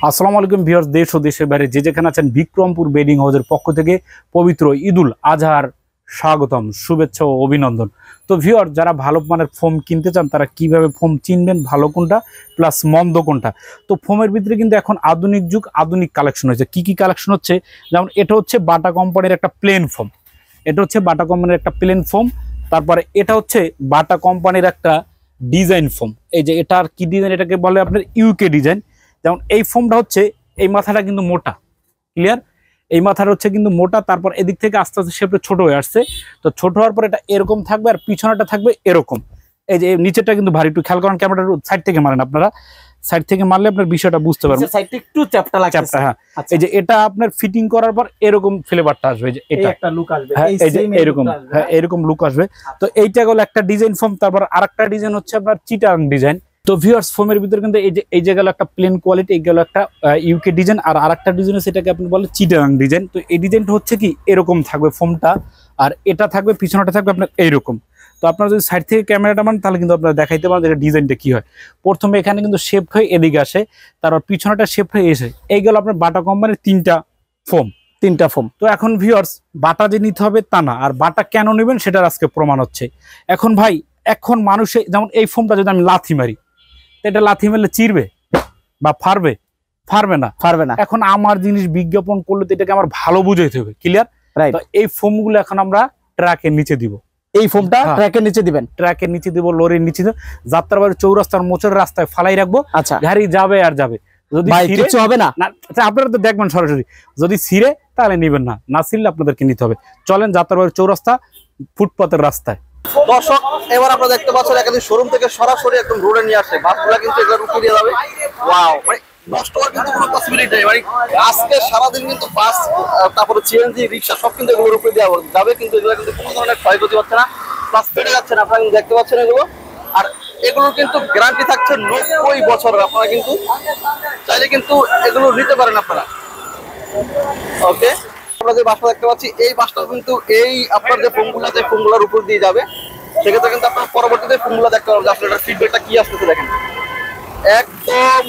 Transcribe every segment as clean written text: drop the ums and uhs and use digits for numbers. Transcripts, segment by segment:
আসসালামু আলাইকুম ভিউয়ার্স, দেশ ও দেশের বাইরে যে যেখানে আছেন, বিক্রমপুর বেডিং হাউসের পক্ষ থেকে পবিত্র ঈদুল আজহার স্বাগতম, শুভেচ্ছা ও অভিনন্দন। তো ভিউয়ার, যারা ভালো মানের ফোম কিনতে চান তারা কিভাবে ফোম চিনবেন, ভালো কোনটা প্লাস মন্দ কোনটা। তো ফোমের ভিতরে কিন্তু এখন আধুনিক যুগ, আধুনিক কালেকশন হয়েছে। কি কি কালেকশন হচ্ছে, যেমন এটা হচ্ছে বাটা কোম্পানির একটা প্লেন ফোম, এটা হচ্ছে বাটা কোম্পানির একটা প্লেন ফোম। তারপরে এটা হচ্ছে বাটা কোম্পানির একটা ডিজাইন ফোম। এই যে এটার কি ডিজাইন, এটাকে বলে আপনার ইউকে ডিজাইন। যেমন এই ফোমটা হচ্ছে, এই মাথাটা কিন্তু মোটা, ক্লিয়ার, এই মাথাটা হচ্ছে কিন্তু মোটা। তারপর এদিক থেকে আস্তে আস্তে শেপটা ছোট হয়ে আসছে। তো ছোট হওয়ার পর এটা এরকম থাকবে, আর পিছনেটা থাকবে এরকম। এই যে নিচেটা কিন্তু ভারী, একটু খেয়াল করেন, ক্যামেরাটা সাইড থেকে মারেন, আপনারা সাইড থেকে মারলে আপনার বিষয়টা বুঝতে পারবেন। সাইডটা একটু চ্যাপটা লাগছে, হ্যাঁ। এই যে এটা আপনার ফিটিং করার পর এরকম ফ্লেভারটা আসবে, যে এটা একটা লুক আসবে, এই যে এরকম, হ্যাঁ এরকম লুক আসবে। তো এইটা গেল একটা ডিজাইন ফোম। তারপর আরেকটা ডিজাইন হচ্ছে আপনার চিটাং ডিজাইন। তো ভিউয়ার্স, ফোমের ভিতরে কিন্তু এই যে গেল একটা প্লেন কোয়ালিটি, এই গেল একটা ইউকে ডিজাইন, আর আরেকটা ডিজাইন সেটাকে আপনি বলে চিটাং ডিজাইন। তো এই ডিজাইনটা হচ্ছে কি এরকম থাকবে ফোমটা, আর এটা থাকবে পিছনটা থাকবে আপনার এইরকম। তো আপনারা যদি সাইড থেকে ক্যামেরাটা মান, তাহলে কিন্তু আপনারা দেখাইতে পারেন যে ডিজাইনটা কি হয়। প্রথমে এখানে কিন্তু শেপ হয়ে এদিকে আসে, তারপর পিছনটা শেপ হয়ে এসে, এই গেল আপনার বাটা কোম্পানির তিনটা ফোম। তো এখন ভিউয়ার্স, বাটা যে নিতে হবে তা না, আর বাটা কেন নেবেন সেটার আজকে প্রমাণ হচ্ছে। এখন ভাই, এখন মানুষে যেমন এই ফোমটা যদি আমি লাথি মারি, এটা লাথি মারলে চিরবে বা ফারবে না। এখন আমার জিনিস বিজ্ঞাপন করলে তো এটাকে আমার ভালো বুঝাইতে হবে, ক্লিয়ার। তো এই ফোমগুলো এখন আমরা ট্রাকের নিচে দিব। এই ফোমটা ট্র্যাকের নিচে দিবেন, ট্র্যাকের নিচে দিব, লরির নিচে দিব, যাত্রাবাড়ি চৌরাস্তার মোচের রাস্তায় ফালাই রাখবো। আচ্ছা, গাড়ি যাবে আর যাবে, যদি কিছু হবে না। আপনারা তো দেখবেন সরাসরি, যদি ছিঁড়ে তাহলে নিবেন না, না ছিঁড়লে আপনাদেরকে নিতে হবে। চলেন যাত্রাবাড়ি চৌরাস্তা ফুটপাতের রাস্তায়। দর্শক, এবার আপনারা দেখতে পাচ্ছেন একাধিক শোরুম থেকে সরাসরি একদম রোডে নিয়ে আসে বাসগুলা, কিন্তু এগুলো রুখে দিয়ে যাবে। ওয়াও, মানে নষ্ট হওয়ার কিন্তু কোনো পসিবিলিটি নেই। মানে আজকে সারাদিন কিন্তু বাস, তারপরে সিএনজি, রিক্সা সব কিন্তু এগুলো রুখে দেওয়া যাবে, কিন্তু এগুলো কিন্তু কোনো ধরনের ক্ষয়ক্ষতি হচ্ছে না, প্লাস পেটে যাচ্ছে না। আপনারা দেখতে পাচ্ছেন এগুলো, আর এগুলোর কিন্তু গ্যারান্টি থাকছে 90 বছরের। আপনারা কিন্তু চাইলে কিন্তু এগুলো নিতে পারেন আপনারা। ওকে, আমরা যে বাসটা দেখতে পাচ্ছি, এই বাসটা কিন্তু এই আপনার যে ফোমগুলোর উপর দিয়ে যাবে, সেক্ষেত্রে কিন্তু আপনার পরবর্তীতে ফোমগুলো দেখতে পারবেন আসলে এটার ফিডব্যাকটা কি আসতেছে। দেখেন, একদম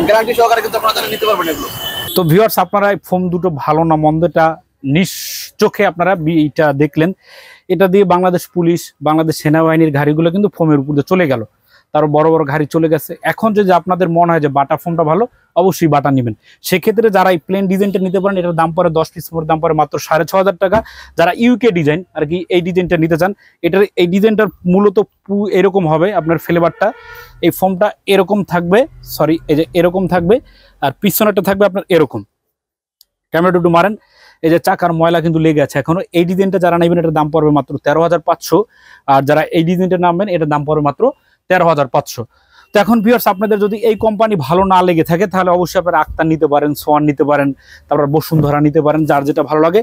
গ্যারান্টি সহকারে কিন্তু আপনারা নিতে পারবেন এগুলো। তো ভিউয়ার্স, আপনারা এই ফোম দুটো ভালো না মন্দটা নিজ চোখে আপনারা এটা দেখলেন। এটা দিয়ে বাংলাদেশ পুলিশ, বাংলাদেশ সেনাবাহিনীর গাড়িগুলো কিন্তু ফোমের উপর দিয়ে চলে গেল, তার বড় বড় গাড়ি চলে গেছে। এখন যদি আপনাদের মনে হয় যে বাটা ফোমটা ভালো, অবশ্যই বাটা নেবেন। সেক্ষেত্রে যারা এই প্লেন ডিজাইনটা নিতে পারেন, এটার দাম পড়ে 10 পিস দাম পড়ে মাত্র 6500 টাকা। যারা ইউকে ডিজাইন আর কি এই ডিজাইনটা নিতে চান, এটার এই ডিজাইনটার মূলত এরকম হবে আপনার ফ্লেভারটা। এই ফোমটা এরকম থাকবে, সরি এই যে এরকম থাকবে, আর পিছনেরটা থাকবে আপনার এরকম। ক্যামেরাটা একটু মারেন, এই যে চাকার ময়লা কিন্তু লেগে আছে এখনো। এই ডিজাইনটা যারা নেবেন এটার দাম পড়বে মাত্র 13500, আর যারা এই ডিজাইনটা নামবেন এটার দাম পড়বে মাত্র 13500। তো এখন ভিউয়ার্স, আপনাদের যদি এই কোম্পানি ভালো না লেগে থাকে, তাহলে অবশ্যই আপনারা আক্তার নিতে পারেন, সোয়ান নিতে পারেন, তারপর বসুন্ধরা নিতে পারেন, যার যেটা ভালো লাগে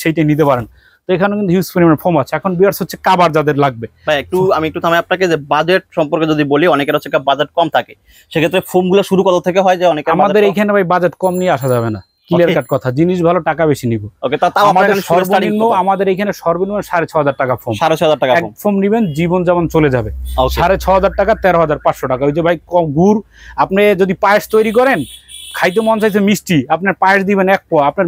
সেইটাই নিতে পারেন। তো এখানে কিন্তু হিউজ পরিমাণ ফোম আছে। এখন ভিউয়ার্স হচ্ছে কাভার যাদের লাগবে, ভাই আমি একটু থামে আপনাকে, যে বাজেট সম্পর্কে যদি বলি, অনেকের হচ্ছে বাজেট কম থাকে, সেক্ষেত্রে ফোমগুলো শুরু কত থেকে হয়? যে অনেকে আমাদের এইখানে ভাই বাজেট কম নিয়ে আসা যাবে না, ক্লিয়ার কাট কথা। জিনিস ভালো, টাকা বেশি নিব। ওকে, তাও আমাদের সর্বনিম্ন, আমাদের এখানে সর্বনিম্ন 6500 টাকা ফোম। 6500 টাকা ফোম নিবেন, জীবন যেমন চলে যাবে। 6500 টাকা, 13500 টাকা। ওই যে ভাই গুড়, আপনি যদি পায়েস তৈরি করেন, খাইতে মন চাইছে মিষ্টি, আপনার পায়েস দিবেন 1 পোয়া, আপনার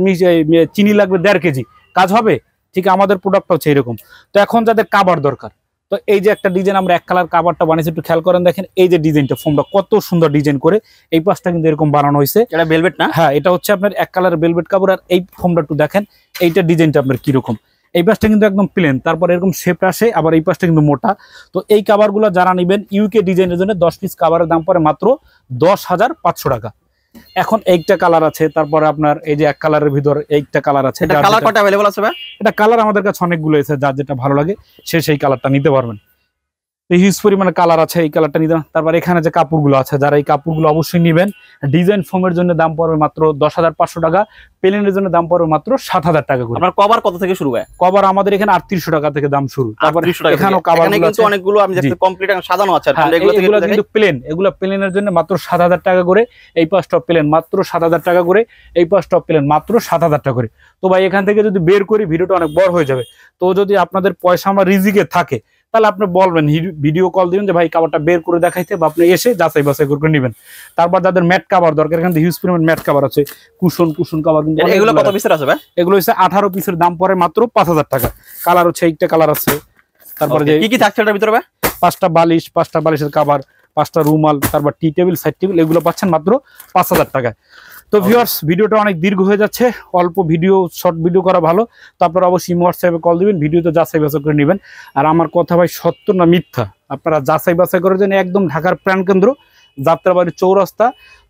চিনি লাগবে 1.5 কেজি, কাজ হবে? ঠিক আমাদের প্রোডাক্ট হচ্ছে এরকম। তো এখন যাদের কাভার দরকার, তো এই যে একটা ডিজাইন আমরা এক কালার কাভারটা বানিয়েছি, একটু খেয়াল করেন, দেখেন এই যে ডিজাইনটা, ফোমটা কত সুন্দর ডিজাইন করে এই পাশটা কিন্তু এরকম বানানো হয়েছে। এটা ভেলভেট না? হ্যাঁ, এটা হচ্ছে আপনার এক কালার ভেলভেট কাপড়। আর এই ফোমটা একটু দেখেন, এইটা ডিজাইনটা আপনার কিরকম। এই পাশটা কিন্তু একদম প্লেন, তারপর এরকম শেপ আসে, আবার এই পাশটা কিন্তু মোটা। তো এই কাভারগুলো যারা নেবেন ইউকে ডিজাইনের জন্য, 10 পিস কাভারের দাম পড়ে মাত্র 10,500 টাকা। এখন এইটা কালার আছে, তারপরে আপনার এই যে এক কালারের ভিতর এইটা কালার আছে। এটা কালার কয়টা अवेलेबल আছে ভাই? এটা কালার আমাদের কাছে অনেকগুলো আছে, যার যেটা ভালো লাগে সেই কালারটা নিতে পারবেন। হিউজ পরিমাণে কালার আছে, এই কালারটা নিতে। তারপর এখানে যে কাপড়গুলো আছে, যারা এই কাপড়গুলো অবশ্যই নেবেন, ডিজাইন ফোমের জন্য দাম পড়বে মাত্র 10,500 টাকা, প্লেনের জন্য দাম পড়বে মাত্র 7,000 টাকা করে। আপনার কভার কত থেকে শুরু হয়? কভার আমাদের এখানে 3800 টাকা থেকে দাম শুরু। তারপর এখানেও কভার কিন্তু অনেকগুলো আমি দেখতে কমপ্লিট সাজানো আছে। এগুলো কিন্তু প্লেন, এগুলো প্লেনের জন্য মাত্র 7,000 টাকা করে। এই পাঁচটা প্লেন মাত্র 7,000 টাকা করে, এই পাঁচটা প্লেন মাত্র 7,000 টাকা করে। তো ভাই, এখান থেকে যদি বের করি ভিডিওটা অনেক বড় হয়ে যাবে। তো যদি আপনাদের পয়সা আমার রিজিকে থাকে, তাহলে আপনি বলবেন, ভিডিও কল দিবেন যে ভাই কাভারটা বের করে দেখাইতে, বা আপনি এসে যাচাই বাছাই করে নেবেন। তারপর যাদের ম্যাট কাভার দরকার, এখানে হিউজ পরিমাণ ম্যাট কাভার আছে, কুশন কাভার কিন্তু এগুলো কত পিসের আছে ভাই? এগুলো হচ্ছে 18 পিসের দাম পড়ে মাত্র 5000 টাকা। কালার হচ্ছে 8টা কালার আছে। তারপরে যে কি কি থাকছে এটার ভিতরে ভাই? 5টা বালিশের কাভার, 5টা রুমাল, তারপর টি টেবিল, সাইড টেবিল, এগুলো পাচ্ছেন মাত্র 5000 টাকায়। তো ভিউয়ার্স, ভিডিওটা অনেক দীর্ঘ হয়ে যাচ্ছে, অল্প ভিডিও, শর্ট ভিডিও করা ভালো। তো আপনারা অবশ্যই হোয়াটসঅ্যাপে কল দিবেন, ভিডিওতে যাচাই বাছাই করে নেবেন। আর আমার কথা ভাই সত্য না মিথ্যা, আপনারা যাচাই বাছাই করার জন্য একদম ঢাকার প্রাণকেন্দ্র যাত্রাবাড়ি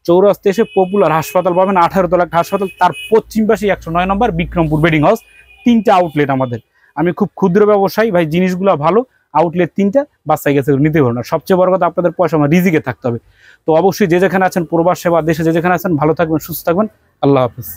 চৌরাস্তা এসে পপুলার হাসপাতাল পাবেন, 18 তলা একটা হাসপাতাল, তার পশ্চিম পাশে 109 নম্বর বিক্রমপুর বেডিং হাউস। 3টা আউটলেট আমাদের। আমি খুব ক্ষুদ্র ব্যবসায়ী ভাই, জিনিসগুলো ভালো, আউটলেট 3টা, বাচ্চাই গেছে নিতে পারবেন না। সবচেয়ে বড় কথা, আপনাদের পয়সা আমার রিজিকে থাকতে হবে। তো অবশ্যই যে যেখানে আছেন, প্রবাসে বা দেশে যে যেখানে আছেন, ভালো থাকবেন, সুস্থ থাকবেন। আল্লাহ হাফিজ।